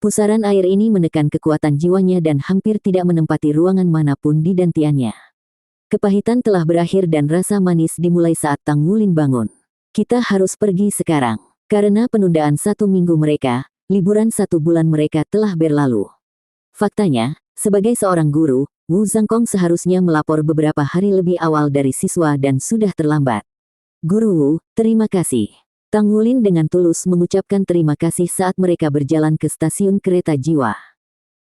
Pusaran air ini menekan kekuatan jiwanya dan hampir tidak menempati ruangan manapun di dantiannya. Kepahitan telah berakhir dan rasa manis dimulai saat Tang Wulin bangun. Kita harus pergi sekarang. Karena penundaan 1 minggu mereka, liburan 1 bulan mereka telah berlalu. Faktanya, sebagai seorang guru, Wu Zhangkong seharusnya melapor beberapa hari lebih awal dari siswa dan sudah terlambat. Guru Wu, terima kasih. Tang Wulin dengan tulus mengucapkan terima kasih saat mereka berjalan ke stasiun kereta jiwa.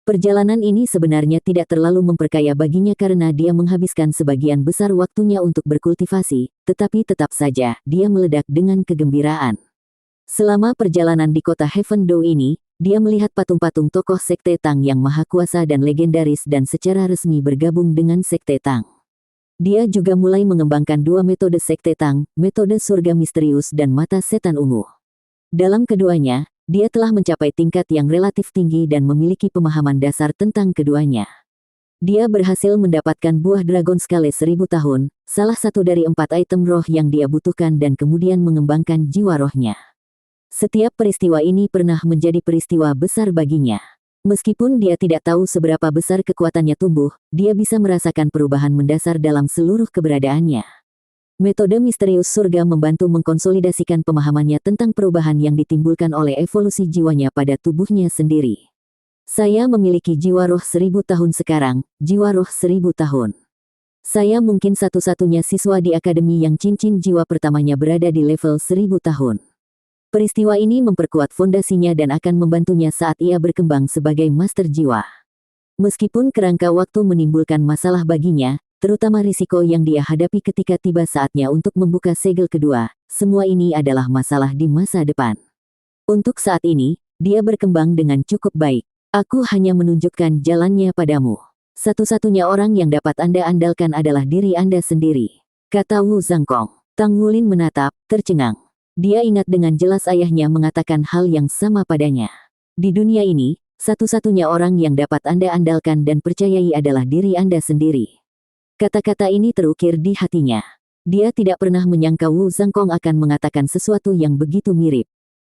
Perjalanan ini sebenarnya tidak terlalu memperkaya baginya karena dia menghabiskan sebagian besar waktunya untuk berkultivasi, tetapi tetap saja, dia meledak dengan kegembiraan. Selama perjalanan di kota Heaven Dou ini, dia melihat patung-patung tokoh Sekte Tang yang maha kuasa dan legendaris dan secara resmi bergabung dengan Sekte Tang. Dia juga mulai mengembangkan 2 metode Sekte Tang, metode surga misterius dan mata setan ungu. Dalam keduanya, dia telah mencapai tingkat yang relatif tinggi dan memiliki pemahaman dasar tentang keduanya. Dia berhasil mendapatkan buah dragon skala 1000 tahun, salah satu dari 4 item roh yang dia butuhkan dan kemudian mengembangkan jiwa rohnya. Setiap peristiwa ini pernah menjadi peristiwa besar baginya. Meskipun dia tidak tahu seberapa besar kekuatannya tumbuh, dia bisa merasakan perubahan mendasar dalam seluruh keberadaannya. Metode misterius surga membantu mengkonsolidasikan pemahamannya tentang perubahan yang ditimbulkan oleh evolusi jiwanya pada tubuhnya sendiri. Saya memiliki jiwa roh 1000 tahun sekarang, jiwa roh 1000 tahun. Saya mungkin satu-satunya siswa di akademi yang cincin jiwa pertamanya berada di level 1000 tahun. Peristiwa ini memperkuat fondasinya dan akan membantunya saat ia berkembang sebagai master jiwa. Meskipun kerangka waktu menimbulkan masalah baginya, terutama risiko yang dia hadapi ketika tiba saatnya untuk membuka segel kedua, semua ini adalah masalah di masa depan. Untuk saat ini, dia berkembang dengan cukup baik. Aku hanya menunjukkan jalannya padamu. Satu-satunya orang yang dapat Anda andalkan adalah diri Anda sendiri, kata Wu Zhangkong. Tang Wulin menatap, tercengang. Dia ingat dengan jelas ayahnya mengatakan hal yang sama padanya. Di dunia ini, satu-satunya orang yang dapat Anda andalkan dan percayai adalah diri Anda sendiri. Kata-kata ini terukir di hatinya. Dia tidak pernah menyangka Wu Zhangkong akan mengatakan sesuatu yang begitu mirip.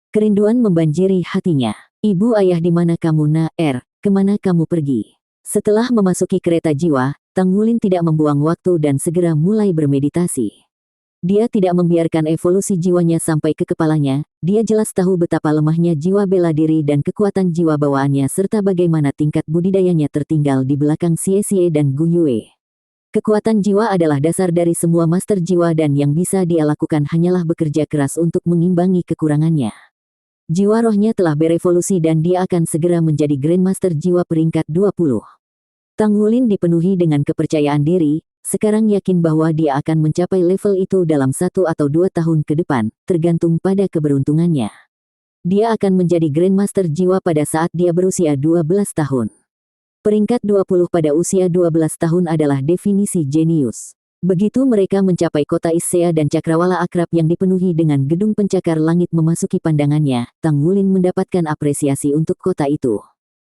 Kerinduan membanjiri hatinya. Ibu ayah di mana kamu kemana kamu pergi? Setelah memasuki kereta jiwa, Tang Wulin tidak membuang waktu dan segera mulai bermeditasi. Dia tidak membiarkan evolusi jiwanya sampai ke kepalanya, dia jelas tahu betapa lemahnya jiwa bela diri dan kekuatan jiwa bawaannya serta bagaimana tingkat budidayanya tertinggal di belakang Xie Xie dan Gu Yue. Kekuatan jiwa adalah dasar dari semua master jiwa dan yang bisa dia lakukan hanyalah bekerja keras untuk mengimbangi kekurangannya. Jiwa rohnya telah berevolusi dan dia akan segera menjadi Grandmaster jiwa peringkat 20. Tang Wulin dipenuhi dengan kepercayaan diri, sekarang yakin bahwa dia akan mencapai level itu dalam 1 atau 2 tahun ke depan, tergantung pada keberuntungannya. Dia akan menjadi Grandmaster jiwa pada saat dia berusia 12 tahun. Peringkat 20 pada usia 12 tahun adalah definisi jenius. Begitu mereka mencapai kota Issea dan cakrawala akrab yang dipenuhi dengan gedung pencakar langit memasuki pandangannya, Tang Wulin mendapatkan apresiasi untuk kota itu.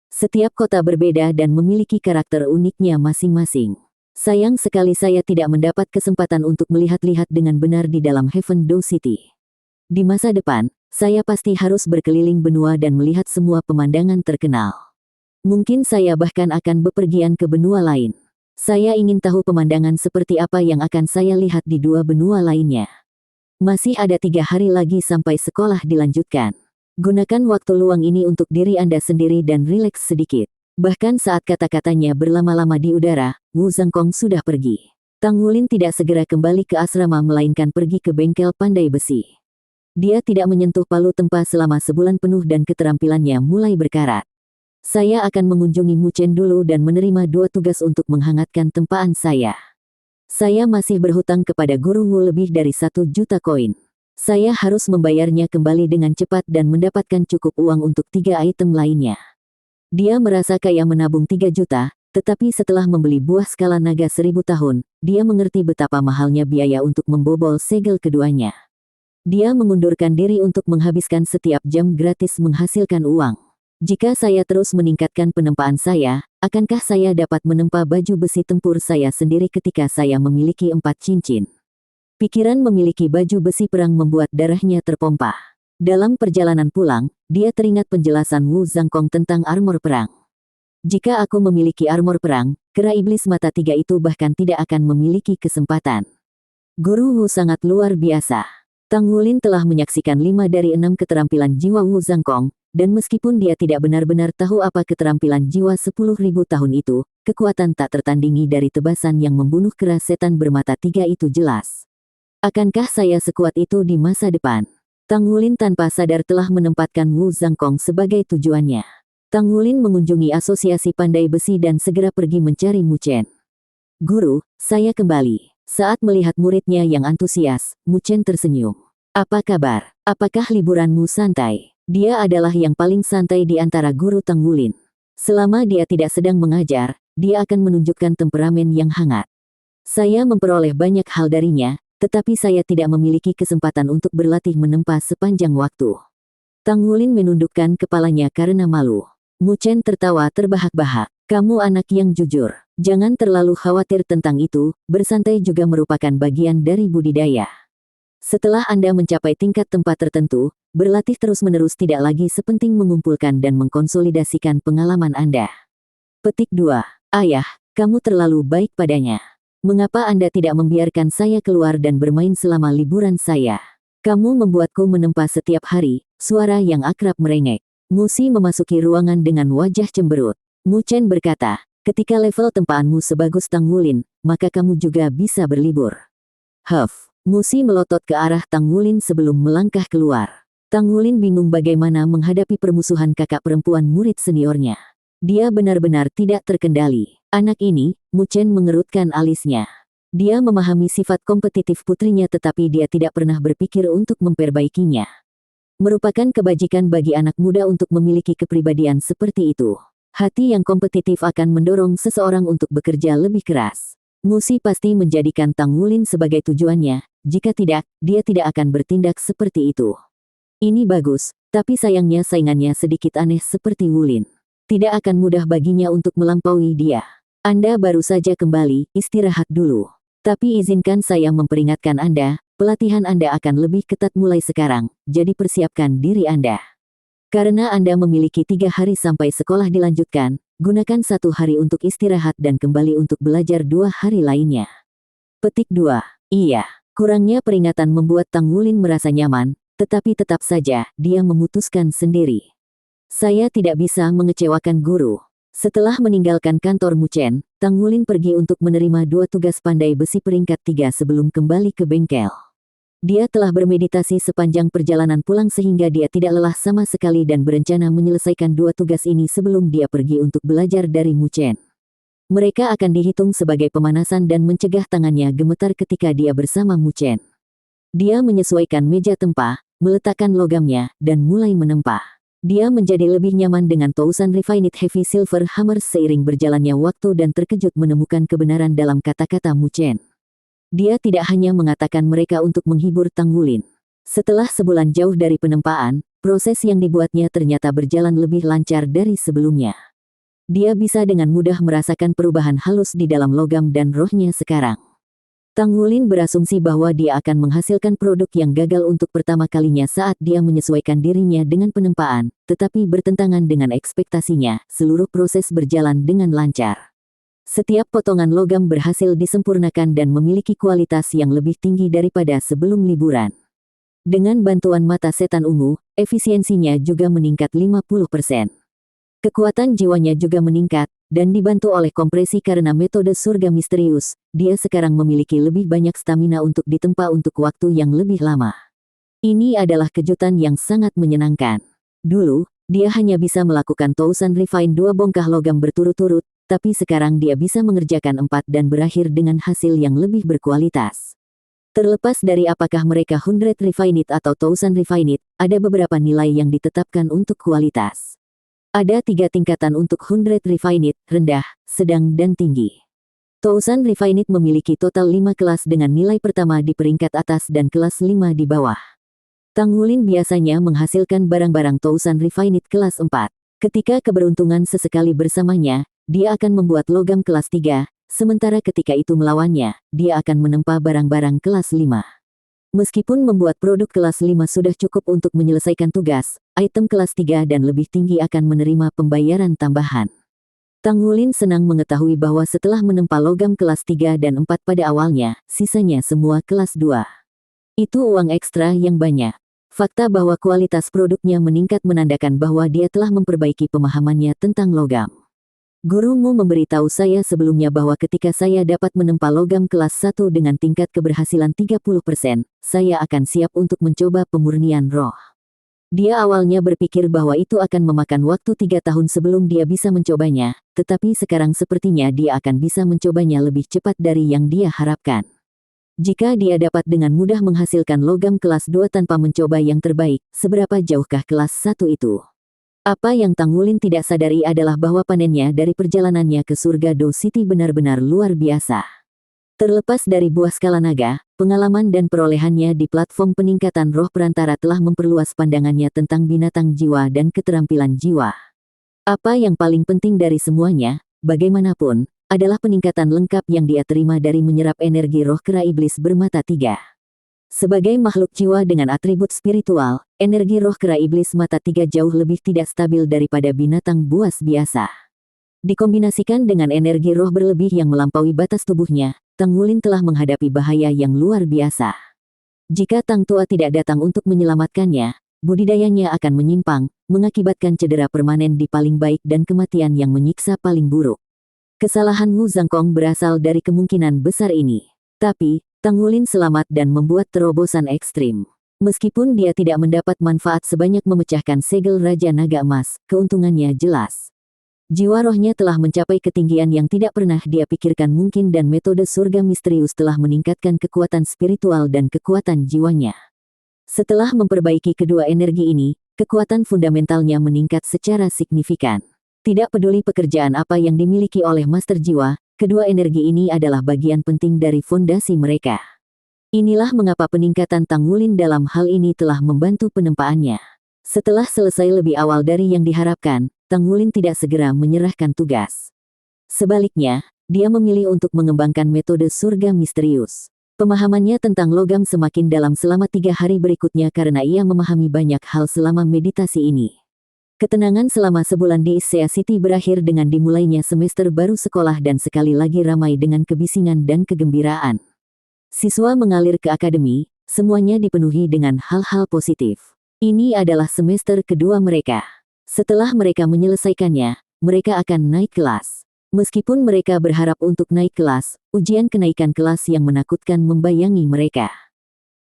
Setiap kota berbeda dan memiliki karakter uniknya masing-masing. Sayang sekali saya tidak mendapat kesempatan untuk melihat-lihat dengan benar di dalam Heaven Dou City. Di masa depan, saya pasti harus berkeliling benua dan melihat semua pemandangan terkenal. Mungkin saya bahkan akan bepergian ke benua lain. Saya ingin tahu pemandangan seperti apa yang akan saya lihat di 2 benua lainnya. Masih ada 3 hari lagi sampai sekolah dilanjutkan. Gunakan waktu luang ini untuk diri Anda sendiri dan rileks sedikit. Bahkan saat kata-katanya berlama-lama di udara, Wu Zhangkong sudah pergi. Tang Wulin tidak segera kembali ke asrama melainkan pergi ke bengkel pandai besi. Dia tidak menyentuh palu tempa selama sebulan penuh dan keterampilannya mulai berkarat. Saya akan mengunjungi Mu Chen dulu dan menerima 2 tugas untuk menghangatkan tempaan saya. Saya masih berhutang kepada Guru Wu lebih dari 1 juta koin. Saya harus membayarnya kembali dengan cepat dan mendapatkan cukup uang untuk 3 item lainnya. Dia merasa kaya menabung 3 juta, tetapi setelah membeli buah skala naga 1000 tahun, dia mengerti betapa mahalnya biaya untuk membobol segel keduanya. Dia mengundurkan diri untuk menghabiskan setiap jam gratis menghasilkan uang. Jika saya terus meningkatkan penempaan saya, akankah saya dapat menempa baju besi tempur saya sendiri ketika saya memiliki 4 cincin? Pikiran memiliki baju besi perang membuat darahnya terpompa. Dalam perjalanan pulang, dia teringat penjelasan Wu Zhangkong tentang armor perang. Jika aku memiliki armor perang, kera iblis mata tiga itu bahkan tidak akan memiliki kesempatan. Guru Wu sangat luar biasa. Tang Wulin telah menyaksikan 5 dari 6 keterampilan jiwa Wu Zhangkong, dan meskipun dia tidak benar-benar tahu apa keterampilan jiwa 10.000 tahun itu, kekuatan tak tertandingi dari tebasan yang membunuh kera setan bermata tiga itu jelas. Akankah saya sekuat itu di masa depan? Tang Wulin tanpa sadar telah menempatkan Wu Zhangkong sebagai tujuannya. Tang Wulin mengunjungi asosiasi pandai besi dan segera pergi mencari Mu Chen. Guru, saya kembali. Saat melihat muridnya yang antusias, Mu Chen tersenyum. Apa kabar? Apakah liburanmu santai? Dia adalah yang paling santai di antara guru Tang Wulin. Selama dia tidak sedang mengajar, dia akan menunjukkan temperamen yang hangat. Saya memperoleh banyak hal darinya, tetapi saya tidak memiliki kesempatan untuk berlatih menempa sepanjang waktu. Tang Wulin menundukkan kepalanya karena malu. Mu Chen tertawa terbahak-bahak. Kamu anak yang jujur. Jangan terlalu khawatir tentang itu, bersantai juga merupakan bagian dari budidaya. Setelah Anda mencapai tingkat tempat tertentu, berlatih terus-menerus tidak lagi sepenting mengumpulkan dan mengkonsolidasikan pengalaman Anda. Petik 2. Ayah, kamu terlalu baik padanya. Mengapa Anda tidak membiarkan saya keluar dan bermain selama liburan saya? Kamu membuatku menempa setiap hari, suara yang akrab merengek. Musi memasuki ruangan dengan wajah cemberut. Mu Chen berkata, ketika level tempaanmu sebagus Tang Wulin, maka kamu juga bisa berlibur. Huff. Musi melotot ke arah Tang Wulin sebelum melangkah keluar. Tang Wulin bingung bagaimana menghadapi permusuhan kakak perempuan murid seniornya. Dia benar-benar tidak terkendali. Anak ini, Mu Chen mengerutkan alisnya. Dia memahami sifat kompetitif putrinya tetapi dia tidak pernah berpikir untuk memperbaikinya. Merupakan kebajikan bagi anak muda untuk memiliki kepribadian seperti itu. Hati yang kompetitif akan mendorong seseorang untuk bekerja lebih keras. Musi pasti menjadikan Tang Wulin sebagai tujuannya, jika tidak, dia tidak akan bertindak seperti itu. Ini bagus, tapi sayangnya saingannya sedikit aneh seperti Wulin. Tidak akan mudah baginya untuk melampaui dia. Anda baru saja kembali, istirahat dulu. Tapi izinkan saya memperingatkan Anda, pelatihan Anda akan lebih ketat mulai sekarang, jadi persiapkan diri Anda. Karena Anda memiliki 3 hari sampai sekolah dilanjutkan, gunakan 1 hari untuk istirahat dan kembali untuk belajar 2 hari lainnya. Petik 2. Iya, kurangnya peringatan membuat Tang Wulin merasa nyaman, tetapi tetap saja, dia memutuskan sendiri. Saya tidak bisa mengecewakan guru. Setelah meninggalkan kantor Mu Chen, Tang Wulin pergi untuk menerima 2 tugas pandai besi peringkat 3 sebelum kembali ke bengkel. Dia telah bermeditasi sepanjang perjalanan pulang sehingga dia tidak lelah sama sekali dan berencana menyelesaikan 2 tugas ini sebelum dia pergi untuk belajar dari Mu Chen. Mereka akan dihitung sebagai pemanasan dan mencegah tangannya gemetar ketika dia bersama Mu Chen. Dia menyesuaikan meja tempa, meletakkan logamnya, dan mulai menempa. Dia menjadi lebih nyaman dengan Tousan Refined Heavy Silver Hammer seiring berjalannya waktu dan terkejut menemukan kebenaran dalam kata-kata Mu Chen. Dia tidak hanya mengatakan mereka untuk menghibur Tang Wulin. Setelah sebulan jauh dari penempaan, proses yang dibuatnya ternyata berjalan lebih lancar dari sebelumnya. Dia bisa dengan mudah merasakan perubahan halus di dalam logam dan rohnya sekarang. Tang Wulin berasumsi bahwa dia akan menghasilkan produk yang gagal untuk pertama kalinya saat dia menyesuaikan dirinya dengan penempaan, tetapi bertentangan dengan ekspektasinya, seluruh proses berjalan dengan lancar. Setiap potongan logam berhasil disempurnakan dan memiliki kualitas yang lebih tinggi daripada sebelum liburan. Dengan bantuan mata setan ungu, efisiensinya juga meningkat 50%. Kekuatan jiwanya juga meningkat, dan dibantu oleh kompresi karena metode surga misterius, dia sekarang memiliki lebih banyak stamina untuk ditempa untuk waktu yang lebih lama. Ini adalah kejutan yang sangat menyenangkan. Dulu, dia hanya bisa melakukan Tousan Refine 2 bongkah logam berturut-turut, tapi sekarang dia bisa mengerjakan 4 dan berakhir dengan hasil yang lebih berkualitas. Terlepas dari apakah mereka 100 Refined atau Tousan Refined, ada beberapa nilai yang ditetapkan untuk kualitas. Ada 3 tingkatan untuk 100 Refined, rendah, sedang dan tinggi. Tousan Refined memiliki total 5 kelas dengan nilai pertama di peringkat atas dan kelas 5 di bawah. Tang Wulin biasanya menghasilkan barang-barang Tousan Refined kelas 4. Ketika keberuntungan sesekali bersamanya, dia akan membuat logam kelas 3, sementara ketika itu melawannya, dia akan menempa barang-barang kelas 5. Meskipun membuat produk kelas 5 sudah cukup untuk menyelesaikan tugas, item kelas 3 dan lebih tinggi akan menerima pembayaran tambahan. Tang Wulin senang mengetahui bahwa setelah menempa logam kelas 3 dan 4 pada awalnya, sisanya semua kelas 2. Itu uang ekstra yang banyak. Fakta bahwa kualitas produknya meningkat menandakan bahwa dia telah memperbaiki pemahamannya tentang logam. Gurumu memberitahu saya sebelumnya bahwa ketika saya dapat menempa logam kelas 1 dengan tingkat keberhasilan 30%, saya akan siap untuk mencoba pemurnian roh. Dia awalnya berpikir bahwa itu akan memakan waktu 3 tahun sebelum dia bisa mencobanya, tetapi sekarang sepertinya dia akan bisa mencobanya lebih cepat dari yang dia harapkan. Jika dia dapat dengan mudah menghasilkan logam kelas 2 tanpa mencoba yang terbaik, seberapa jauhkah kelas 1 itu? Apa yang Tang Wulin tidak sadari adalah bahwa panennya dari perjalanannya ke surga Do City benar-benar luar biasa. Terlepas dari buah skala naga, pengalaman dan perolehannya di platform peningkatan roh perantara telah memperluas pandangannya tentang binatang jiwa dan keterampilan jiwa. Apa yang paling penting dari semuanya, bagaimanapun, adalah peningkatan lengkap yang dia terima dari menyerap energi roh kera iblis bermata 3. Sebagai makhluk jiwa dengan atribut spiritual, energi roh kera iblis mata 3 jauh lebih tidak stabil daripada binatang buas biasa. Dikombinasikan dengan energi roh berlebih yang melampaui batas tubuhnya, Tang Wulin telah menghadapi bahaya yang luar biasa. Jika Tang Tua tidak datang untuk menyelamatkannya, budidayanya akan menyimpang, mengakibatkan cedera permanen di paling baik dan kematian yang menyiksa paling buruk. Kesalahan Wu Zhangkong berasal dari kemungkinan besar ini. Tapi, Tang Wulin selamat dan membuat terobosan ekstrim. Meskipun dia tidak mendapat manfaat sebanyak memecahkan segel Raja Naga Emas, keuntungannya jelas. Jiwa rohnya telah mencapai ketinggian yang tidak pernah dia pikirkan mungkin dan metode surga misterius telah meningkatkan kekuatan spiritual dan kekuatan jiwanya. Setelah memperbaiki kedua energi ini, kekuatan fundamentalnya meningkat secara signifikan. Tidak peduli pekerjaan apa yang dimiliki oleh Master Jiwa, kedua energi ini adalah bagian penting dari fondasi mereka. Inilah mengapa peningkatan Tang Wulin dalam hal ini telah membantu penempaannya. Setelah selesai lebih awal dari yang diharapkan, Tang Wulin tidak segera menyerahkan tugas. Sebaliknya, dia memilih untuk mengembangkan metode surga misterius. Pemahamannya tentang logam semakin dalam selama 3 hari berikutnya karena ia memahami banyak hal selama meditasi ini. Ketenangan selama sebulan di Issea City berakhir dengan dimulainya semester baru sekolah dan sekali lagi ramai dengan kebisingan dan kegembiraan. Siswa mengalir ke akademi, semuanya dipenuhi dengan hal-hal positif. Ini adalah semester kedua mereka. Setelah mereka menyelesaikannya, mereka akan naik kelas. Meskipun mereka berharap untuk naik kelas, ujian kenaikan kelas yang menakutkan membayangi mereka.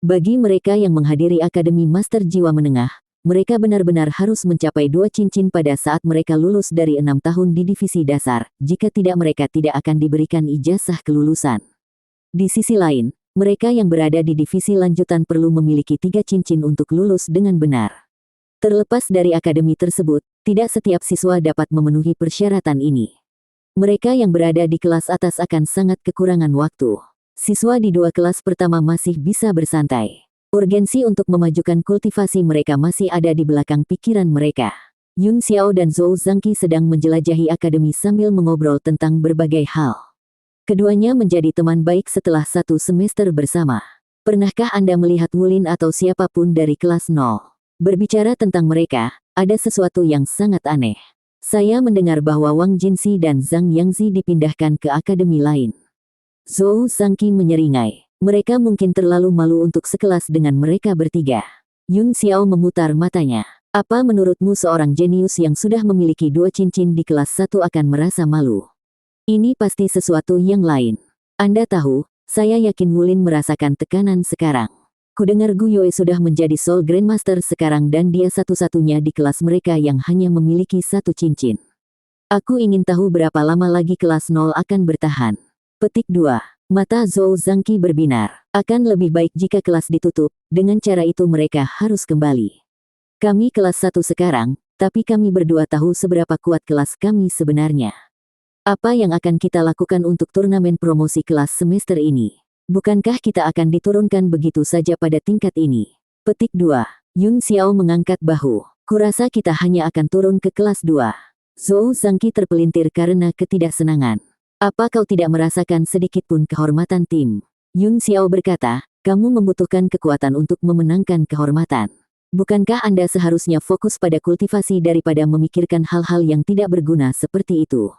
Bagi mereka yang menghadiri Akademi Master Jiwa Menengah, mereka benar-benar harus mencapai 2 cincin pada saat mereka lulus dari 6 tahun di divisi dasar, jika tidak mereka tidak akan diberikan ijazah kelulusan. Di sisi lain, mereka yang berada di divisi lanjutan perlu memiliki 3 cincin untuk lulus dengan benar. Terlepas dari akademi tersebut, tidak setiap siswa dapat memenuhi persyaratan ini. Mereka yang berada di kelas atas akan sangat kekurangan waktu. Siswa di 2 kelas pertama masih bisa bersantai. Urgensi untuk memajukan kultivasi mereka masih ada di belakang pikiran mereka. Yun Xiao dan Zhou Zhangqi sedang menjelajahi akademi sambil mengobrol tentang berbagai hal. Keduanya menjadi teman baik setelah 1 semester bersama. Pernahkah Anda melihat Wulin atau siapapun dari kelas 0? Berbicara tentang mereka, ada sesuatu yang sangat aneh. Saya mendengar bahwa Wang Jinxi dan Zhang Yangzi dipindahkan ke akademi lain. Zhou Zhangqi menyeringai. Mereka mungkin terlalu malu untuk sekelas dengan mereka bertiga. Yun Xiao memutar matanya. Apa menurutmu seorang jenius yang sudah memiliki 2 cincin di kelas 1 akan merasa malu? Ini pasti sesuatu yang lain. Anda tahu, saya yakin Wulin merasakan tekanan sekarang. Kudengar Gu Yue sudah menjadi Soul Grandmaster sekarang dan dia satu-satunya di kelas mereka yang hanya memiliki 1 cincin. Aku ingin tahu berapa lama lagi kelas 0 akan bertahan. Petik 2. Mata Zhou Zhangqi berbinar. Akan lebih baik jika kelas ditutup, dengan cara itu mereka harus kembali. Kami kelas 1 sekarang, tapi kami berdua tahu seberapa kuat kelas kami sebenarnya. Apa yang akan kita lakukan untuk turnamen promosi kelas semester ini? Bukankah kita akan diturunkan begitu saja pada tingkat ini? Petik 2. Yun Xiao mengangkat bahu. Kurasa kita hanya akan turun ke kelas 2. Zhou Zhangqi terpelintir karena ketidaksenangan. Apa kau tidak merasakan sedikitpun kehormatan tim? Yun Xiao berkata, kamu membutuhkan kekuatan untuk memenangkan kehormatan. Bukankah Anda seharusnya fokus pada kultivasi daripada memikirkan hal-hal yang tidak berguna seperti itu?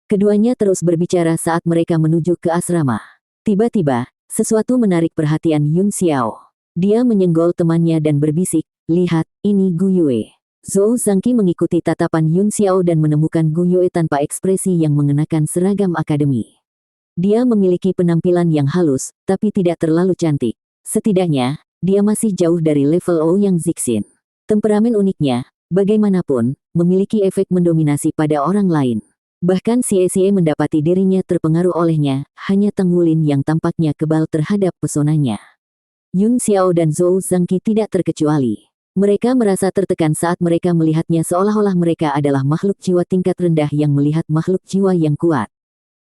Keduanya terus berbicara saat mereka menuju ke asrama. Tiba-tiba, sesuatu menarik perhatian Yun Xiao. Dia menyenggol temannya dan berbisik, "Lihat, ini Gu Yue." Zhou Zhangqi mengikuti tatapan Yun Xiao dan menemukan Gu Yue tanpa ekspresi yang mengenakan seragam akademi. Dia memiliki penampilan yang halus, tapi tidak terlalu cantik. Setidaknya, dia masih jauh dari level Ouyang Zixin. Temperamen uniknya, bagaimanapun, memiliki efek mendominasi pada orang lain. Bahkan Xie mendapati dirinya terpengaruh olehnya, hanya Tang Wulin yang tampaknya kebal terhadap pesonanya. Yun Xiao dan Zhou Zhangqi tidak terkecuali. Mereka merasa tertekan saat mereka melihatnya seolah-olah mereka adalah makhluk jiwa tingkat rendah yang melihat makhluk jiwa yang kuat.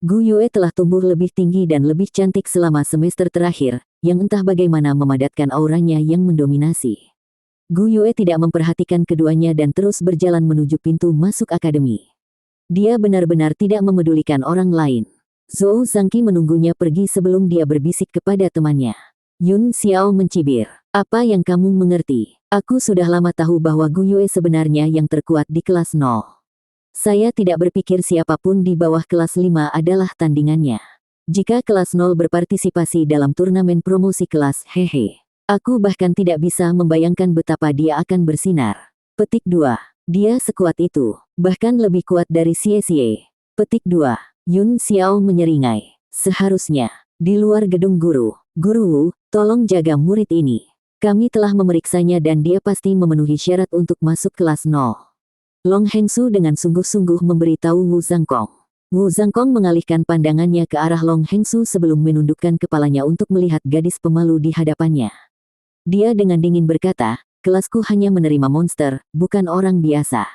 Gu Yue telah tumbuh lebih tinggi dan lebih cantik selama semester terakhir, yang entah bagaimana memadatkan auranya yang mendominasi. Gu Yue tidak memperhatikan keduanya dan terus berjalan menuju pintu masuk akademi. Dia benar-benar tidak memedulikan orang lain. Zhou Zhangqi menunggunya pergi sebelum dia berbisik kepada temannya. Yun Xiao mencibir. "Apa yang kamu mengerti? Aku sudah lama tahu bahwa Gu Yue sebenarnya yang terkuat di kelas 0. Saya tidak berpikir siapapun di bawah kelas 5 adalah tandingannya. Jika kelas 0 berpartisipasi dalam turnamen promosi kelas, hehe. Aku bahkan tidak bisa membayangkan betapa dia akan bersinar." Petik 2. Dia sekuat itu, bahkan lebih kuat dari Xie. Petik 2. Yun Xiao menyeringai. "Seharusnya, di luar gedung guru. Guru Wu, tolong jaga murid ini. Kami telah memeriksanya dan dia pasti memenuhi syarat untuk masuk kelas 0. Long Hengsu dengan sungguh-sungguh memberitahu Wu Zhangkong. Wu Zhangkong mengalihkan pandangannya ke arah Long Hengsu sebelum menundukkan kepalanya untuk melihat gadis pemalu di hadapannya. Dia dengan dingin berkata, "Kelasku hanya menerima monster, bukan orang biasa.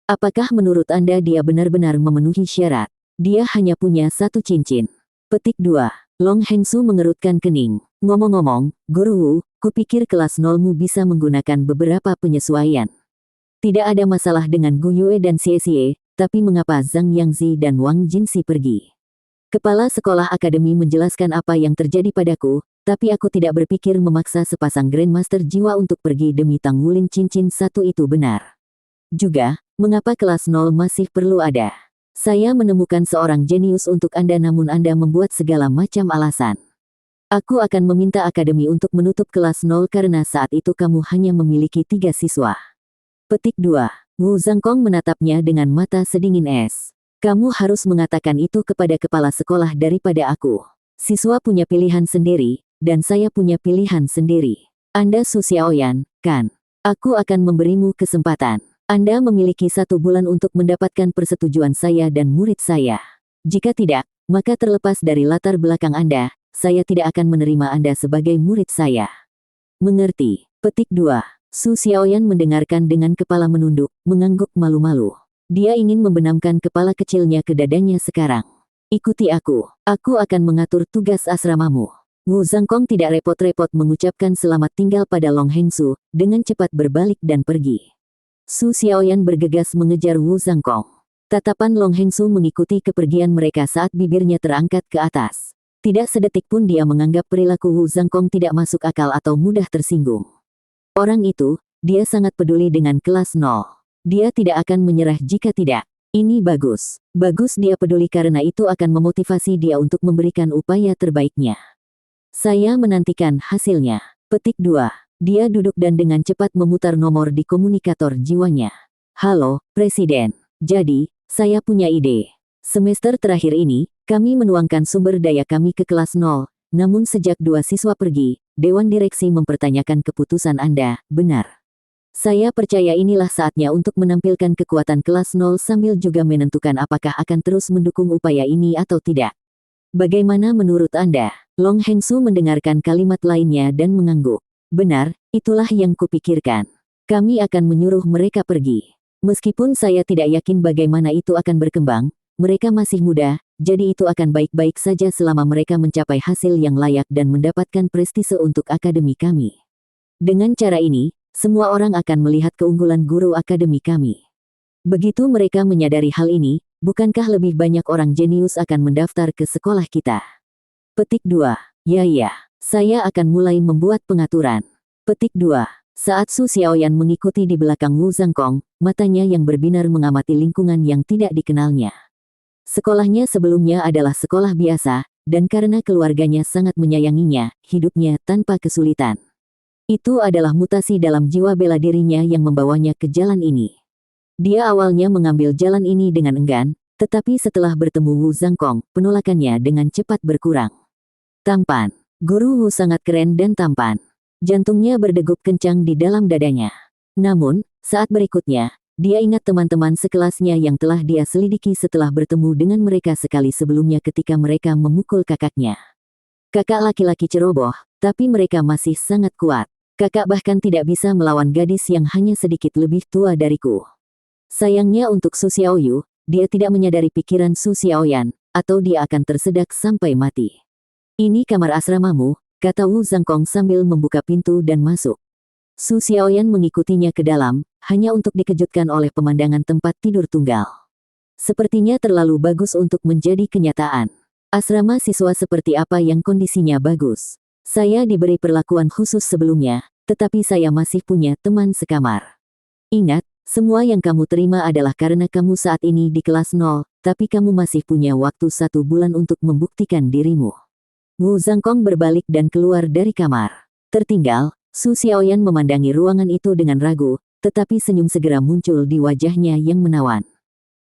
Apakah menurut Anda dia benar-benar memenuhi syarat? Dia hanya punya satu cincin." Petik 2. Long Hengsu mengerutkan kening. "Ngomong-ngomong, Guru Wu, kupikir kelas 0mu bisa menggunakan beberapa penyesuaian. Tidak ada masalah dengan Gu Yue dan Xie, tapi mengapa Zhang Yangzi dan Wang Jinxi pergi?" Kepala sekolah akademi menjelaskan apa yang terjadi padaku, tapi aku tidak berpikir memaksa sepasang Grandmaster jiwa untuk pergi demi Tang Wulin cincin satu itu benar. Juga, mengapa kelas 0 masih perlu ada? Saya menemukan seorang jenius untuk Anda namun Anda membuat segala macam alasan. Aku akan meminta akademi untuk menutup kelas 0 karena saat itu kamu hanya memiliki 3 siswa. Petik 2. Wu Zhangkong menatapnya dengan mata sedingin es. "Kamu harus mengatakan itu kepada kepala sekolah daripada aku. Siswa punya pilihan sendiri, dan saya punya pilihan sendiri. Anda Su Xiaoyan, kan? Aku akan memberimu kesempatan. Anda memiliki 1 bulan untuk mendapatkan persetujuan saya dan murid saya. Jika tidak, maka terlepas dari latar belakang Anda, saya tidak akan menerima Anda sebagai murid saya." "Mengerti." Petik 2. Su Xiaoyan mendengarkan dengan kepala menunduk, mengangguk malu-malu. Dia ingin membenamkan kepala kecilnya ke dadanya sekarang. "Ikuti aku. Aku akan mengatur tugas asramamu." Wu Zhangkong tidak repot-repot mengucapkan selamat tinggal pada Long Hengsu, dengan cepat berbalik dan pergi. Su Xiaoyan bergegas mengejar Wu Zhangkong. Tatapan Long Hengsu mengikuti kepergian mereka saat bibirnya terangkat ke atas. Tidak sedetik pun dia menganggap perilaku Wu Zhangkong tidak masuk akal atau mudah tersinggung. Orang itu, dia sangat peduli dengan kelas 0. Dia tidak akan menyerah jika tidak. Ini bagus. Bagus dia peduli karena itu akan memotivasi dia untuk memberikan upaya terbaiknya. Saya menantikan hasilnya. Petik 2. Dia duduk dan dengan cepat memutar nomor di komunikator jiwanya. "Halo, Presiden. Jadi, saya punya ide. Semester terakhir ini, kami menuangkan sumber daya kami ke kelas 0, namun sejak 2 siswa pergi, Dewan Direksi mempertanyakan keputusan Anda, benar. Saya percaya inilah saatnya untuk menampilkan kekuatan kelas 0 sambil juga menentukan apakah akan terus mendukung upaya ini atau tidak. Bagaimana menurut Anda?" Long Hengsu mendengarkan kalimat lainnya dan mengangguk. "Benar, itulah yang kupikirkan. Kami akan menyuruh mereka pergi. Meskipun saya tidak yakin bagaimana itu akan berkembang, mereka masih muda, jadi itu akan baik-baik saja selama mereka mencapai hasil yang layak dan mendapatkan prestise untuk akademi kami. Dengan cara ini, semua orang akan melihat keunggulan guru akademi kami. Begitu mereka menyadari hal ini, bukankah lebih banyak orang jenius akan mendaftar ke sekolah kita?" Petik 2. Ya. Saya akan mulai membuat pengaturan. Petik 2. Saat Su Xiaoyan mengikuti di belakang Wu Zhangkong, matanya yang berbinar mengamati lingkungan yang tidak dikenalnya. Sekolahnya sebelumnya adalah sekolah biasa, dan karena keluarganya sangat menyayanginya, hidupnya tanpa kesulitan. Itu adalah mutasi dalam jiwa bela dirinya yang membawanya ke jalan ini. Dia awalnya mengambil jalan ini dengan enggan, tetapi setelah bertemu Wu Zhangkong, penolakannya dengan cepat berkurang. Tampan. Guru Wu sangat keren dan tampan. Jantungnya berdegup kencang di dalam dadanya. Namun, saat berikutnya, dia ingat teman-teman sekelasnya yang telah dia selidiki setelah bertemu dengan mereka sekali sebelumnya ketika mereka memukul kakaknya. Kakak laki-laki ceroboh, tapi mereka masih sangat kuat. Kakak bahkan tidak bisa melawan gadis yang hanya sedikit lebih tua dariku. Sayangnya untuk Su Xiaoyu, dia tidak menyadari pikiran Su Xiaoyan, atau dia akan tersedak sampai mati. Ini kamar asramamu, kata Wu Zhangkong sambil membuka pintu dan masuk. Su Xiaoyan mengikutinya ke dalam, hanya untuk dikejutkan oleh pemandangan tempat tidur tunggal. Sepertinya terlalu bagus untuk menjadi kenyataan. Asrama siswa seperti apa yang kondisinya bagus? Saya diberi perlakuan khusus sebelumnya, tetapi saya masih punya teman sekamar. Ingat, semua yang kamu terima adalah karena kamu saat ini di kelas 0, tapi kamu masih punya waktu 1 bulan untuk membuktikan dirimu. Wu Zhangkong berbalik dan keluar dari kamar. Tertinggal, Su Xiaoyan memandangi ruangan itu dengan ragu, tetapi senyum segera muncul di wajahnya yang menawan.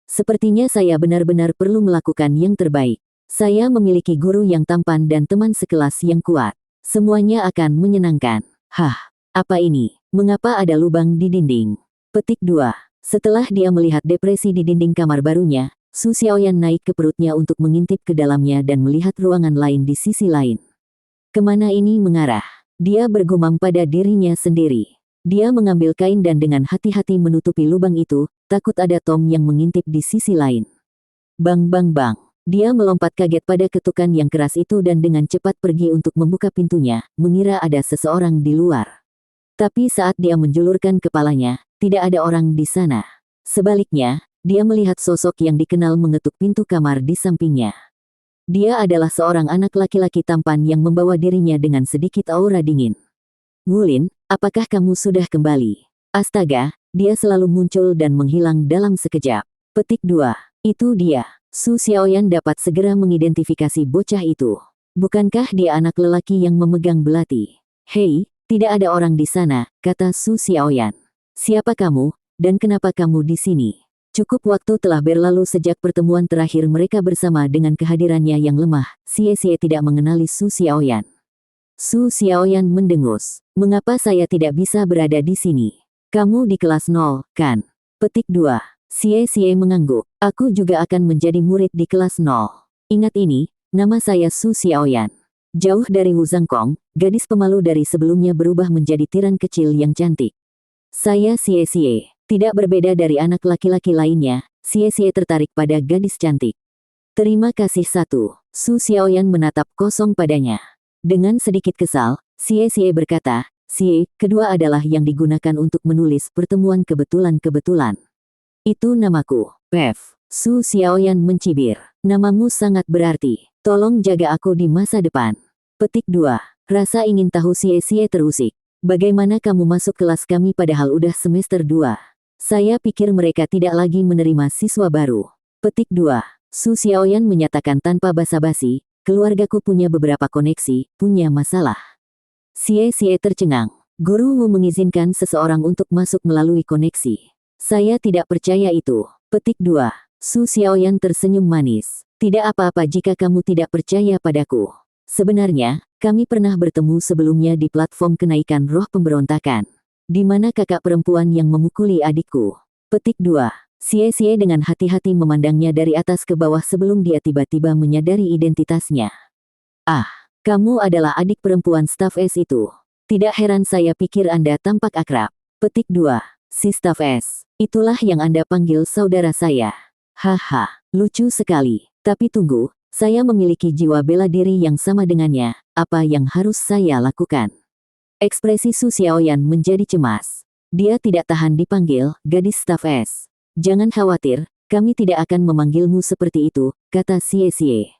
Sepertinya saya benar-benar perlu melakukan yang terbaik. Saya memiliki guru yang tampan dan teman sekelas yang kuat. Semuanya akan menyenangkan. Hah, apa ini? Mengapa ada lubang di dinding? Petik 2. Setelah dia melihat depresi di dinding kamar barunya, Su Xiaoyan naik ke perutnya untuk mengintip ke dalamnya dan melihat ruangan lain di sisi lain. Kemana ini mengarah? Dia bergumam pada dirinya sendiri. Dia mengambil kain dan dengan hati-hati menutupi lubang itu, takut ada Tom yang mengintip di sisi lain. Bang bang bang. Dia melompat kaget pada ketukan yang keras itu dan dengan cepat pergi untuk membuka pintunya, mengira ada seseorang di luar. Tapi saat dia menjulurkan kepalanya, tidak ada orang di sana. Sebaliknya, dia melihat sosok yang dikenal mengetuk pintu kamar di sampingnya. Dia adalah seorang anak laki-laki tampan yang membawa dirinya dengan sedikit aura dingin. Wulin, apakah kamu sudah kembali? Astaga, dia selalu muncul dan menghilang dalam sekejap. Petik 2. Itu dia. Su Xiaoyan dapat segera mengidentifikasi bocah itu. Bukankah dia anak lelaki yang memegang belati? Hei, tidak ada orang di sana, kata Su Xiaoyan. Siapa kamu, dan kenapa kamu di sini? Cukup waktu telah berlalu sejak pertemuan terakhir mereka bersama dengan kehadirannya yang lemah. Xie tidak mengenali Su Xiaoyan. Su Xiaoyan mendengus. Mengapa saya tidak bisa berada di sini? Kamu di kelas 0, kan? Petik 2. Xie mengangguk. Aku juga akan menjadi murid di kelas 0. Ingat ini, nama saya Su Xiaoyan. Jauh dari Wu Zhangkong, gadis pemalu dari sebelumnya berubah menjadi tiran kecil yang cantik. Saya Xie. Tidak berbeda dari anak laki-laki lainnya, Xie tertarik pada gadis cantik. Terima kasih satu. Su Xiaoyan menatap kosong padanya. Dengan sedikit kesal, Xie berkata, Xie, kedua adalah yang digunakan untuk menulis pertemuan kebetulan-kebetulan. Itu namaku, Pev. Su Xiaoyan mencibir. Namamu sangat berarti. Tolong jaga aku di masa depan. Petik 2. Rasa ingin tahu Xie terusik. Bagaimana kamu masuk kelas kami padahal udah semester 2? Saya pikir mereka tidak lagi menerima siswa baru. Petik 2. Su Xiaoyan menyatakan tanpa basa-basi, keluargaku punya beberapa koneksi, punya masalah. Xie tercengang. Guru Wu mengizinkan seseorang untuk masuk melalui koneksi. Saya tidak percaya itu. Petik 2. Su Xiaoyan tersenyum manis. Tidak apa-apa jika kamu tidak percaya padaku. Sebenarnya, kami pernah bertemu sebelumnya di platform kenaikan roh pemberontakan. Di mana kakak perempuan yang memukuli adikku. Petik 2. Xie dengan hati-hati memandangnya dari atas ke bawah sebelum dia tiba-tiba menyadari identitasnya. Ah, kamu adalah adik perempuan staf S itu. Tidak heran saya pikir Anda tampak akrab. Petik 2. Si staf S. Itulah yang Anda panggil saudara saya. Haha, lucu sekali. Tapi tunggu, saya memiliki jiwa bela diri yang sama dengannya. Apa yang harus saya lakukan? Ekspresi Su Xiaoyan menjadi cemas. Dia tidak tahan dipanggil, gadis staf S. Jangan khawatir, kami tidak akan memanggilmu seperti itu, kata Xie.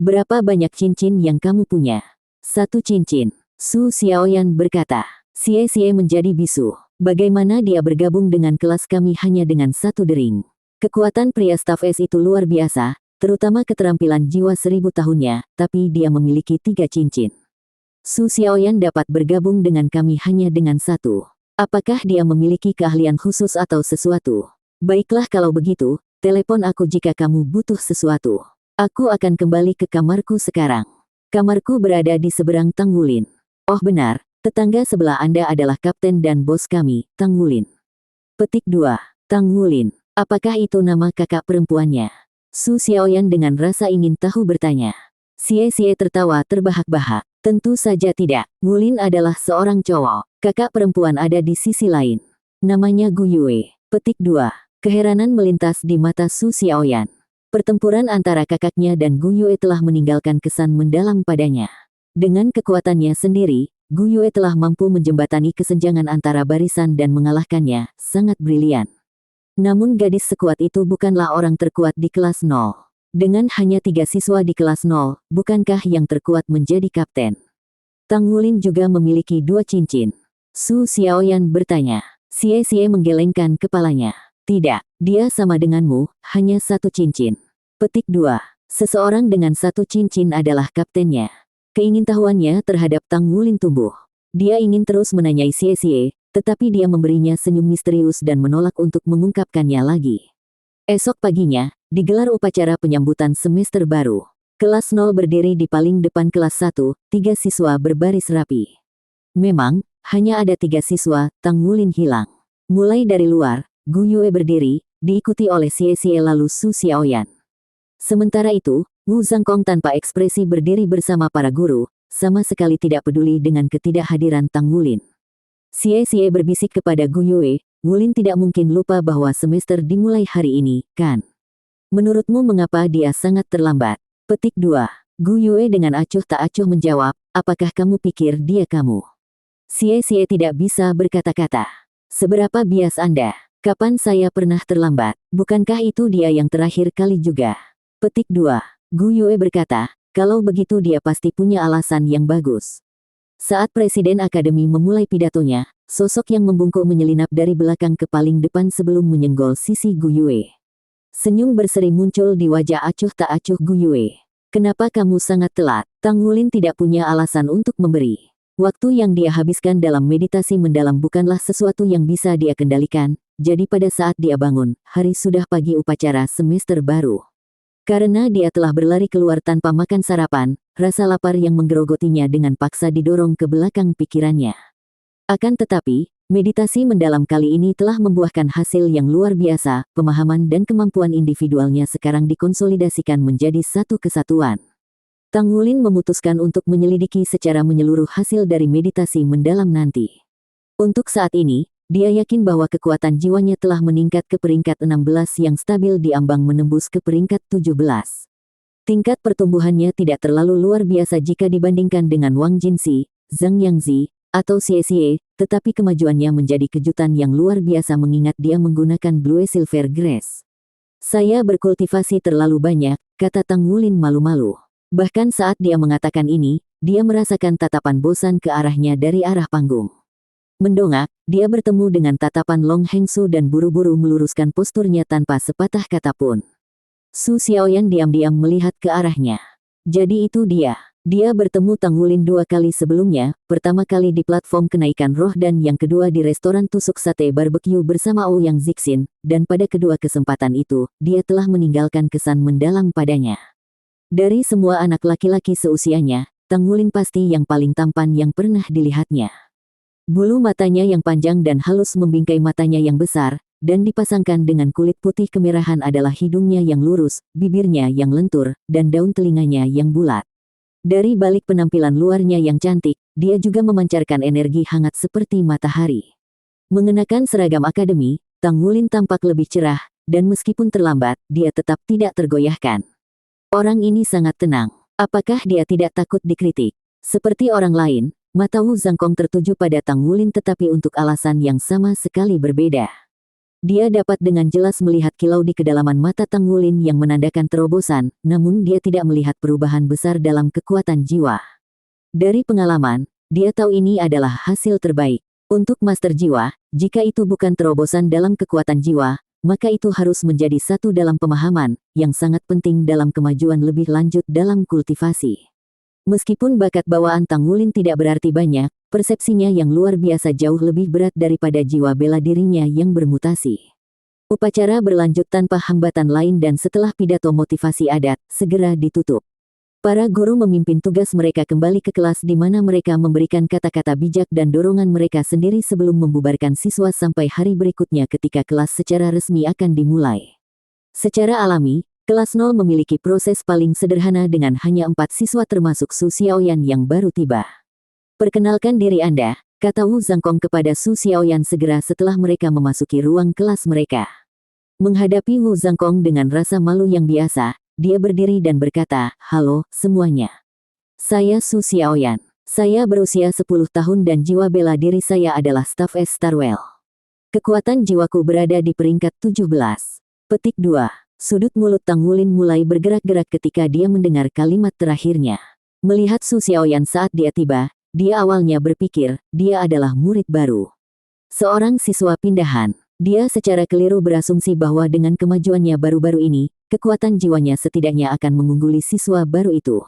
Berapa banyak cincin yang kamu punya? 1 cincin. Su Xiaoyan berkata. Xie menjadi bisu. Bagaimana dia bergabung dengan kelas kami hanya dengan 1 dering? Kekuatan pria staf es itu luar biasa, terutama keterampilan jiwa 1000 tahunnya, tapi dia memiliki 3 cincin. Su Xiaoyan dapat bergabung dengan kami hanya dengan 1. Apakah dia memiliki keahlian khusus atau sesuatu? Baiklah kalau begitu, telepon aku jika kamu butuh sesuatu. Aku akan kembali ke kamarku sekarang. Kamarku berada di seberang Tang Wulin. Oh benar. Tetangga sebelah Anda adalah kapten dan bos kami, Tang Wulin. Petik 2. Tang Wulin. Apakah itu nama kakak perempuannya? Su Xiaoyan dengan rasa ingin tahu bertanya. Xie tertawa terbahak-bahak. Tentu saja tidak. Wulin adalah seorang cowok. Kakak perempuan ada di sisi lain. Namanya Gu Yue. Petik 2. Keheranan melintas di mata Su Xiaoyan. Pertempuran antara kakaknya dan Gu Yue telah meninggalkan kesan mendalam padanya. Dengan kekuatannya sendiri, Gu Yue telah mampu menjembatani kesenjangan antara barisan dan mengalahkannya, sangat brilian. Namun gadis sekuat itu bukanlah orang terkuat di kelas 0. Dengan hanya 3 siswa di kelas 0, bukankah yang terkuat menjadi kapten? Tang Wulin juga memiliki 2 cincin. Su Xiaoyan bertanya. Xie menggelengkan kepalanya. Tidak, dia sama denganmu, hanya 1 cincin. Petik 2. Seseorang dengan 1 cincin adalah kaptennya. Keingintahuannya terhadap Tang Wulin tumbuh. Dia ingin terus menanyai Xie, tetapi dia memberinya senyum misterius dan menolak untuk mengungkapkannya lagi. Esok paginya, digelar upacara penyambutan semester baru. Kelas 0 berdiri di paling depan kelas 1, 3 siswa berbaris rapi. Memang, hanya ada 3 siswa, Tang Wulin hilang. Mulai dari luar, Gu Yue berdiri, diikuti oleh Xie lalu Su Xiaoyan. Sementara itu, Wu Zhangkong tanpa ekspresi berdiri bersama para guru, sama sekali tidak peduli dengan ketidakhadiran Tang Wulin. Xie berbisik kepada Gu Yue, Wulin tidak mungkin lupa bahwa semester dimulai hari ini, kan? Menurutmu mengapa dia sangat terlambat? Petik 2. Gu Yue dengan acuh tak acuh menjawab, apakah kamu pikir dia kamu? Xie tidak bisa berkata-kata. Seberapa bias Anda? Kapan saya pernah terlambat? Bukankah itu dia yang terakhir kali juga? Petik 2. Gu Yue berkata, kalau begitu dia pasti punya alasan yang bagus. Saat Presiden Akademi memulai pidatonya, sosok yang membungkuk menyelinap dari belakang ke paling depan sebelum menyenggol sisi Gu Yue. Senyum berseri muncul di wajah acuh tak acuh Gu Yue. Kenapa kamu sangat telat? Tang Wulin tidak punya alasan untuk memberi. Waktu yang dia habiskan dalam meditasi mendalam bukanlah sesuatu yang bisa dia kendalikan, jadi pada saat dia bangun, hari sudah pagi upacara semester baru. Karena dia telah berlari keluar tanpa makan sarapan, rasa lapar yang menggerogotinya dengan paksa didorong ke belakang pikirannya. Akan tetapi, meditasi mendalam kali ini telah membuahkan hasil yang luar biasa, pemahaman dan kemampuan individualnya sekarang dikonsolidasikan menjadi satu kesatuan. Tang Wulin memutuskan untuk menyelidiki secara menyeluruh hasil dari meditasi mendalam nanti. Untuk saat ini, dia yakin bahwa kekuatan jiwanya telah meningkat ke peringkat 16 yang stabil di ambang menembus ke peringkat 17. Tingkat pertumbuhannya tidak terlalu luar biasa jika dibandingkan dengan Wang Jinxi, Zhang Yangzi, atau Xie, tetapi kemajuannya menjadi kejutan yang luar biasa mengingat dia menggunakan Blue Silver Grace. Saya berkultivasi terlalu banyak, kata Tang Wulin malu-malu. Bahkan saat dia mengatakan ini, dia merasakan tatapan bosan ke arahnya dari arah panggung. Mendongak, dia bertemu dengan tatapan Long Hengsu dan buru-buru meluruskan posturnya tanpa sepatah kata pun. Su Xiaoyan diam-diam melihat ke arahnya. Jadi itu dia. Dia bertemu Tang Wulin 2 kali sebelumnya, pertama kali di platform kenaikan roh dan yang kedua di restoran tusuk sate barbecue bersama Ouyang Zixin, dan pada kedua kesempatan itu, dia telah meninggalkan kesan mendalam padanya. Dari semua anak laki-laki seusianya, Tang Wulin pasti yang paling tampan yang pernah dilihatnya. Bulu matanya yang panjang dan halus membingkai matanya yang besar, dan dipasangkan dengan kulit putih kemerahan adalah hidungnya yang lurus, bibirnya yang lentur, dan daun telinganya yang bulat. Dari balik penampilan luarnya yang cantik, dia juga memancarkan energi hangat seperti matahari. Mengenakan seragam akademi, Tang Wulin tampak lebih cerah, dan meskipun terlambat, dia tetap tidak tergoyahkan. Orang ini sangat tenang. Apakah dia tidak takut dikritik? Seperti orang lain, mata Wu Zhangkong tertuju pada Tang Wulin tetapi untuk alasan yang sama sekali berbeda. Dia dapat dengan jelas melihat kilau di kedalaman mata Tang Wulin yang menandakan terobosan, namun dia tidak melihat perubahan besar dalam kekuatan jiwa. Dari pengalaman, dia tahu ini adalah hasil terbaik. Untuk master jiwa, jika itu bukan terobosan dalam kekuatan jiwa, maka itu harus menjadi satu dalam pemahaman, yang sangat penting dalam kemajuan lebih lanjut dalam kultivasi. Meskipun bakat bawaan Tang Wulin tidak berarti banyak, persepsinya yang luar biasa jauh lebih berat daripada jiwa bela dirinya yang bermutasi. Upacara berlanjut tanpa hambatan lain dan setelah pidato motivasi adat, segera ditutup. Para guru memimpin tugas mereka kembali ke kelas di mana mereka memberikan kata-kata bijak dan dorongan mereka sendiri sebelum membubarkan siswa sampai hari berikutnya ketika kelas secara resmi akan dimulai. Secara alami, kelas 0 memiliki proses paling sederhana dengan hanya 4 siswa termasuk Su Xiaoyan yang baru tiba. "Perkenalkan diri Anda," kata Wu Zhangkong kepada Su Xiaoyan segera setelah mereka memasuki ruang kelas mereka. Menghadapi Wu Zhangkong dengan rasa malu yang biasa, dia berdiri dan berkata, "Halo, semuanya. Saya Su Xiaoyan. Saya berusia 10 tahun dan jiwa bela diri saya adalah staf S Starwell. Kekuatan jiwaku berada di peringkat 17. Petik 2. Sudut mulut Tang Wulin mulai bergerak-gerak ketika dia mendengar kalimat terakhirnya. Melihat Su Xiaoyan saat dia tiba, dia awalnya berpikir, dia adalah murid baru. Seorang siswa pindahan. Dia secara keliru berasumsi bahwa dengan kemajuannya baru-baru ini, kekuatan jiwanya setidaknya akan mengungguli siswa baru itu.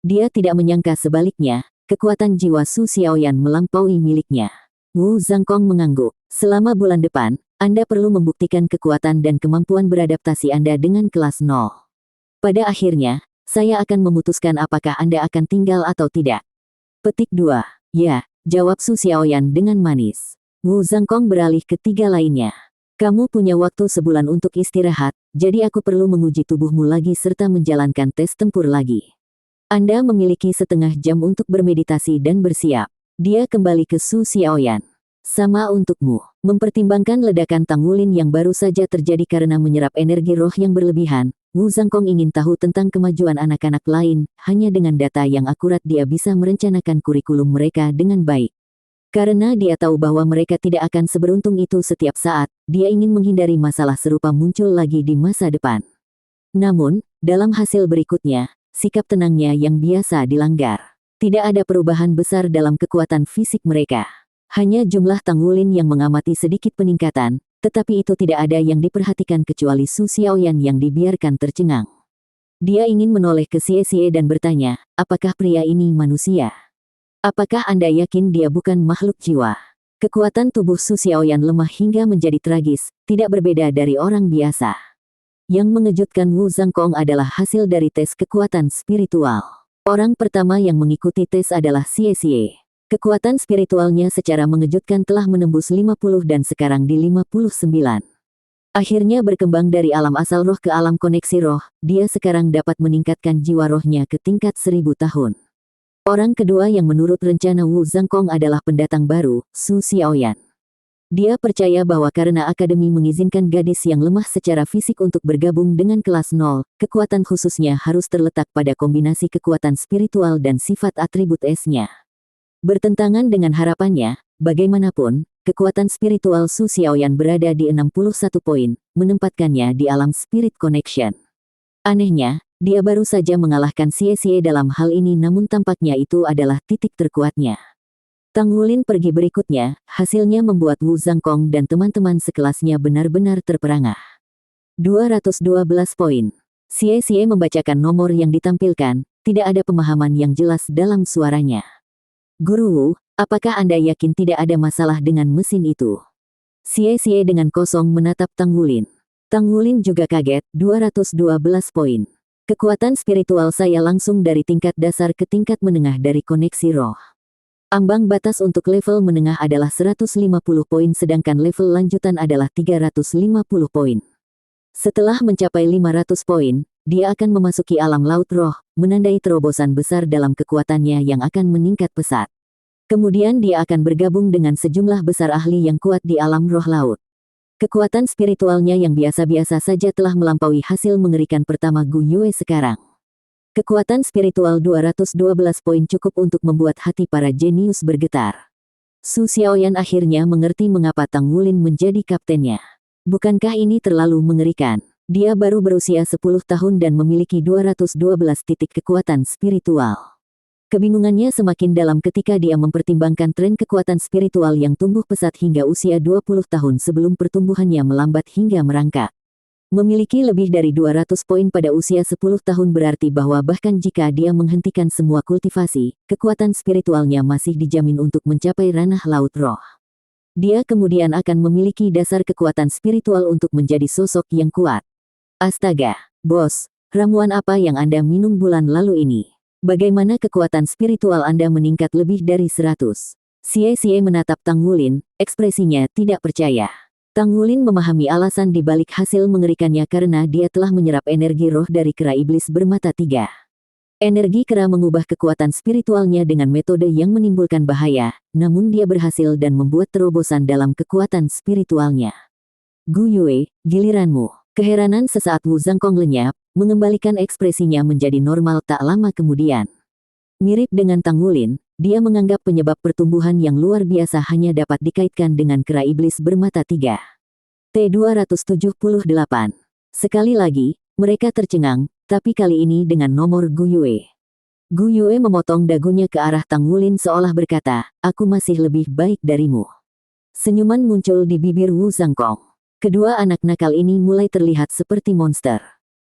Dia tidak menyangka sebaliknya, kekuatan jiwa Su Xiaoyan melampaui miliknya. Wu Zhangkong mengangguk. "Selama bulan depan, Anda perlu membuktikan kekuatan dan kemampuan beradaptasi Anda dengan kelas 0. Pada akhirnya, saya akan memutuskan apakah Anda akan tinggal atau tidak." Petik 2. "Ya," jawab Su Xiaoyan dengan manis. Wu Zhangkong beralih ke 3 lainnya. "Kamu punya waktu sebulan untuk istirahat, jadi aku perlu menguji tubuhmu lagi serta menjalankan tes tempur lagi. Anda memiliki setengah jam untuk bermeditasi dan bersiap." Dia kembali ke Su Xiaoyan. "Sama untukmu." Mempertimbangkan ledakan Tang Wulin yang baru saja terjadi karena menyerap energi roh yang berlebihan, Wu Zhangkong ingin tahu tentang kemajuan anak-anak lain, hanya dengan data yang akurat dia bisa merencanakan kurikulum mereka dengan baik. Karena dia tahu bahwa mereka tidak akan seberuntung itu setiap saat, dia ingin menghindari masalah serupa muncul lagi di masa depan. Namun, dalam hasil berikutnya, sikap tenangnya yang biasa dilanggar. Tidak ada perubahan besar dalam kekuatan fisik mereka. Hanya jumlah Tang Wulin yang mengamati sedikit peningkatan, tetapi itu tidak ada yang diperhatikan kecuali Su Xiaoyan yang dibiarkan tercengang. Dia ingin menoleh ke Xie dan bertanya, "Apakah pria ini manusia? Apakah Anda yakin dia bukan makhluk jiwa?" Kekuatan tubuh Su Xiaoyan lemah hingga menjadi tragis, tidak berbeda dari orang biasa. Yang mengejutkan Wu Zhangkong adalah hasil dari tes kekuatan spiritual. Orang pertama yang mengikuti tes adalah Xie. Kekuatan spiritualnya secara mengejutkan telah menembus 50 dan sekarang di 59. Akhirnya berkembang dari alam asal roh ke alam koneksi roh, dia sekarang dapat meningkatkan jiwa rohnya ke tingkat 1000 tahun. Orang kedua yang menurut rencana Wu Zhangkong adalah pendatang baru, Su Xiaoyan. Dia percaya bahwa karena akademi mengizinkan gadis yang lemah secara fisik untuk bergabung dengan kelas 0, kekuatan khususnya harus terletak pada kombinasi kekuatan spiritual dan sifat atribut S-nya. Bertentangan dengan harapannya, bagaimanapun, kekuatan spiritual Su Xiaoyan berada di 61 poin, menempatkannya di alam spirit connection. Anehnya, dia baru saja mengalahkan Xie dalam hal ini namun tampaknya itu adalah titik terkuatnya. Tang Wulin pergi berikutnya, hasilnya membuat Wu Zhangkong dan teman-teman sekelasnya benar-benar terperangah. 212 poin. Xie membacakan nomor yang ditampilkan, tidak ada pemahaman yang jelas dalam suaranya. "Guru Wu, apakah Anda yakin tidak ada masalah dengan mesin itu?" Xie dengan kosong menatap Tang Wulin. Tang Wulin juga kaget, 212 poin. Kekuatan spiritual saya langsung dari tingkat dasar ke tingkat menengah dari koneksi roh. Ambang batas untuk level menengah adalah 150 poin sedangkan level lanjutan adalah 350 poin. Setelah mencapai 500 poin, dia akan memasuki alam laut roh, menandai terobosan besar dalam kekuatannya yang akan meningkat pesat. Kemudian dia akan bergabung dengan sejumlah besar ahli yang kuat di alam roh laut. Kekuatan spiritualnya yang biasa-biasa saja telah melampaui hasil mengerikan pertama Gu Yue sekarang. Kekuatan spiritual 212 poin cukup untuk membuat hati para jenius bergetar. Su Xiaoyan akhirnya mengerti mengapa Tang Wulin menjadi kaptennya. Bukankah ini terlalu mengerikan? Dia baru berusia 10 tahun dan memiliki 212 titik kekuatan spiritual. Kebingungannya semakin dalam ketika dia mempertimbangkan tren kekuatan spiritual yang tumbuh pesat hingga usia 20 tahun sebelum pertumbuhannya melambat hingga merangkak. Memiliki lebih dari 200 poin pada usia 10 tahun berarti bahwa bahkan jika dia menghentikan semua kultivasi, kekuatan spiritualnya masih dijamin untuk mencapai ranah laut roh. Dia kemudian akan memiliki dasar kekuatan spiritual untuk menjadi sosok yang kuat. Astaga, bos, ramuan apa yang Anda minum bulan lalu ini? Bagaimana kekuatan spiritual Anda meningkat lebih dari 100? Xie menatap Tang Wulin, ekspresinya tidak percaya. Tang Wulin memahami alasan di balik hasil mengerikannya karena dia telah menyerap energi roh dari kera iblis bermata 3. Energi kera mengubah kekuatan spiritualnya dengan metode yang menimbulkan bahaya, namun dia berhasil dan membuat terobosan dalam kekuatan spiritualnya. Gu Yue, giliranmu. Keheranan sesaat Wu Zhangkong lenyap, mengembalikan ekspresinya menjadi normal tak lama kemudian. Mirip dengan Tang Wulin, dia menganggap penyebab pertumbuhan yang luar biasa hanya dapat dikaitkan dengan kera iblis bermata 3. T-278. Sekali lagi, mereka tercengang, tapi kali ini dengan nomor Gu Yue. Gu Yue memotong dagunya ke arah Tang Wulin seolah berkata, aku masih lebih baik darimu. Senyuman muncul di bibir Wu Zhangkong. Kedua anak nakal ini mulai terlihat seperti monster.